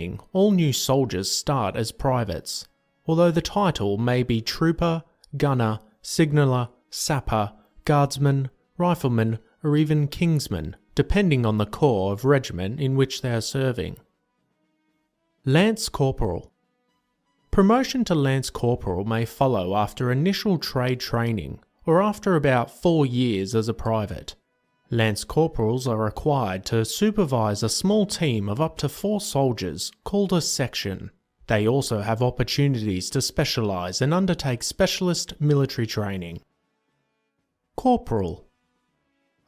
training, all new soldiers start as privates, although the title may be trooper, gunner, signaller, sapper, guardsman, rifleman, or even kingsman, depending on the corps of regiment in which they are serving. Lance Corporal. Promotion to Lance Corporal may follow after initial trade training or after about 4 years as a private. Lance Corporals are required to supervise a small team of up to 4 soldiers called a section. They also have opportunities to specialise and undertake specialist military training. Corporal.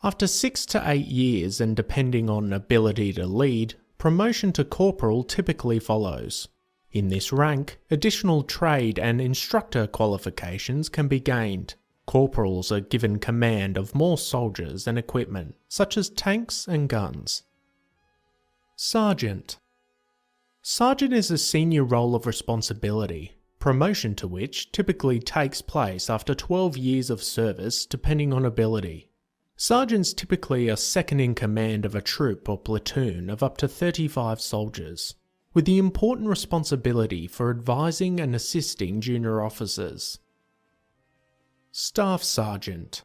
After 6 to 8 years and depending on ability to lead, promotion to corporal typically follows. In this rank, additional trade and instructor qualifications can be gained. Corporals are given command of more soldiers and equipment, such as tanks and guns. Sergeant. Sergeant is a senior role of responsibility, promotion to which typically takes place after 12 years of service depending on ability. Sergeants typically are second in command of a troop or platoon of up to 35 soldiers, with the important responsibility for advising and assisting junior officers. Staff Sergeant.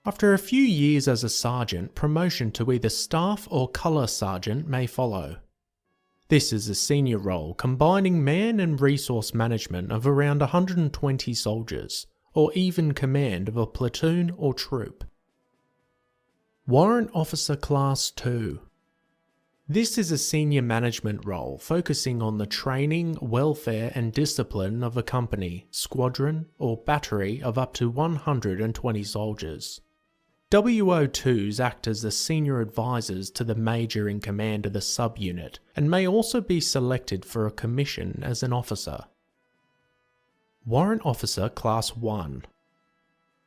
After a few years as a sergeant, promotion to either staff or colour sergeant may follow. This is a senior role combining man and resource management of around 120 soldiers, or even command of a platoon or troop. Warrant Officer Class 2. This is a senior management role focusing on the training, welfare and discipline of a company, squadron or battery of up to 120 soldiers. WO2s act as the senior advisors to the major in command of the subunit and may also be selected for a commission as an officer. Warrant Officer Class 1.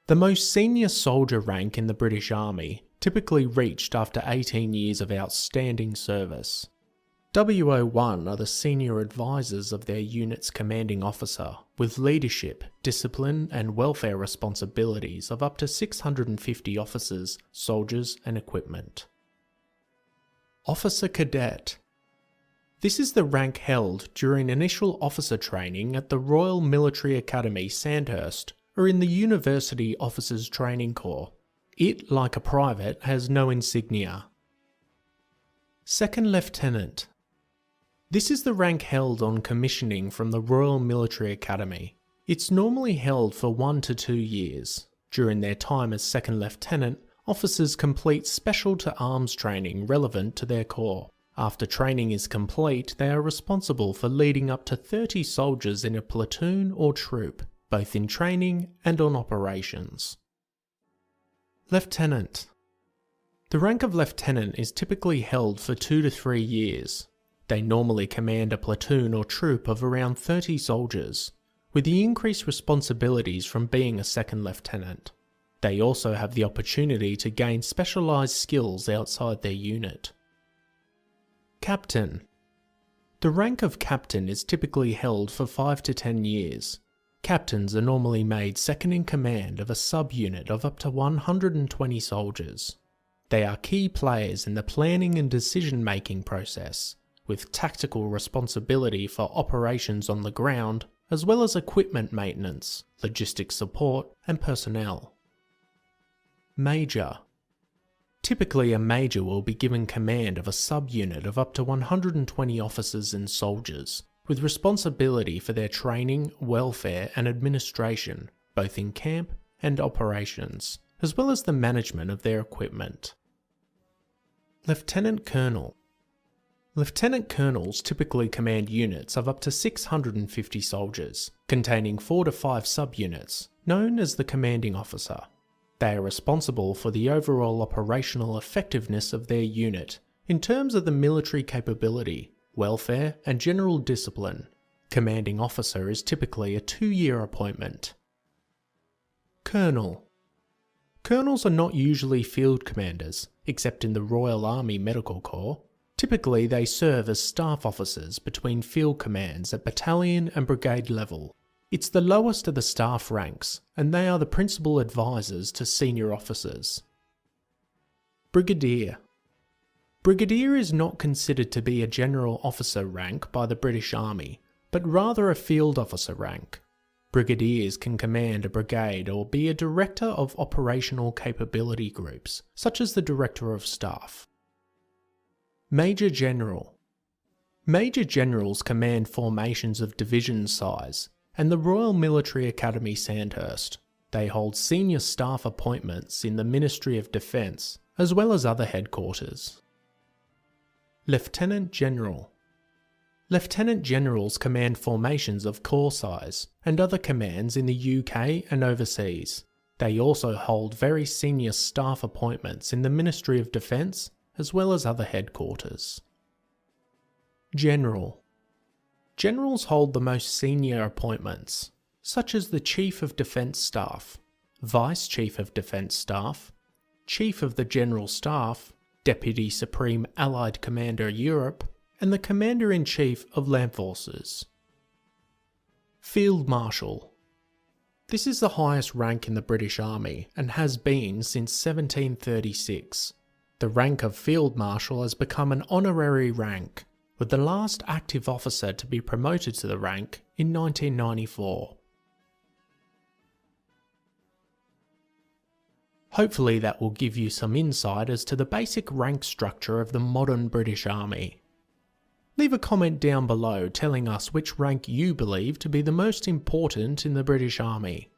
The most senior soldier rank in the British Army, typically reached after 18 years of outstanding service. WO1 are the senior advisors of their unit's commanding officer, with leadership, discipline and welfare responsibilities of up to 650 officers, soldiers and equipment. Officer Cadet. This is the rank held during initial officer training at the Royal Military Academy Sandhurst or in the University Officers Training Corps. It, like a private, has no insignia. Second Lieutenant. This is the rank held on commissioning from the Royal Military Academy. It's normally held for 1 to 2 years. During their time as Second Lieutenant, officers complete special to arms training relevant to their corps. After training is complete, they are responsible for leading up to 30 soldiers in a platoon or troop, both in training and on operations. Lieutenant. The rank of lieutenant is typically held for 2 to 3 years. They normally command a platoon or troop of around 30 soldiers, with the increased responsibilities from being a second lieutenant. They also have the opportunity to gain specialised skills outside their unit. Captain. The rank of captain is typically held for 5 to 10 years. Captains are normally made second in command of a subunit of up to 120 soldiers. They are key players in the planning and decision-making process, with tactical responsibility for operations on the ground, as well as equipment maintenance, logistics support, and personnel. Major. Typically, a major will be given command of a subunit of up to 120 officers and soldiers, with responsibility for their training, welfare and administration, both in camp and operations, as well as the management of their equipment. Lieutenant Colonel. Lieutenant Colonels typically command units of up to 650 soldiers, containing 4 to 5 subunits, known as the commanding officer. They are responsible for the overall operational effectiveness of their unit, in terms of the military capability, welfare and general discipline. Commanding officer is typically a 2-year appointment. Colonel. Colonels are not usually field commanders, except in the Royal Army Medical Corps. Typically they serve as staff officers between field commands at battalion and brigade level. It's the lowest of the staff ranks, and they are the principal advisors to senior officers. Brigadier. Brigadier is not considered to be a general officer rank by the British Army, but rather a field officer rank. Brigadiers can command a brigade or be a director of operational capability groups, such as the Director of Staff. Major General. Major Generals command formations of division size, and the Royal Military Academy Sandhurst. They hold senior staff appointments in the Ministry of Defence, as well as other headquarters. Lieutenant General. Lieutenant Generals command formations of corps size and other commands in the UK and overseas. They also hold very senior staff appointments in the Ministry of Defence as well as other headquarters. General. Generals hold the most senior appointments, such as the Chief of Defence Staff, Vice Chief of Defence Staff, Chief of the General Staff, Deputy Supreme Allied Commander Europe, and the Commander-in-Chief of Land Forces. Field Marshal. This is the highest rank in the British Army and has been since 1736. The rank of Field Marshal has become an honorary rank, with the last active officer to be promoted to the rank in 1994. Hopefully that will give you some insight as to the basic rank structure of the modern British Army. Leave a comment down below telling us which rank you believe to be the most important in the British Army.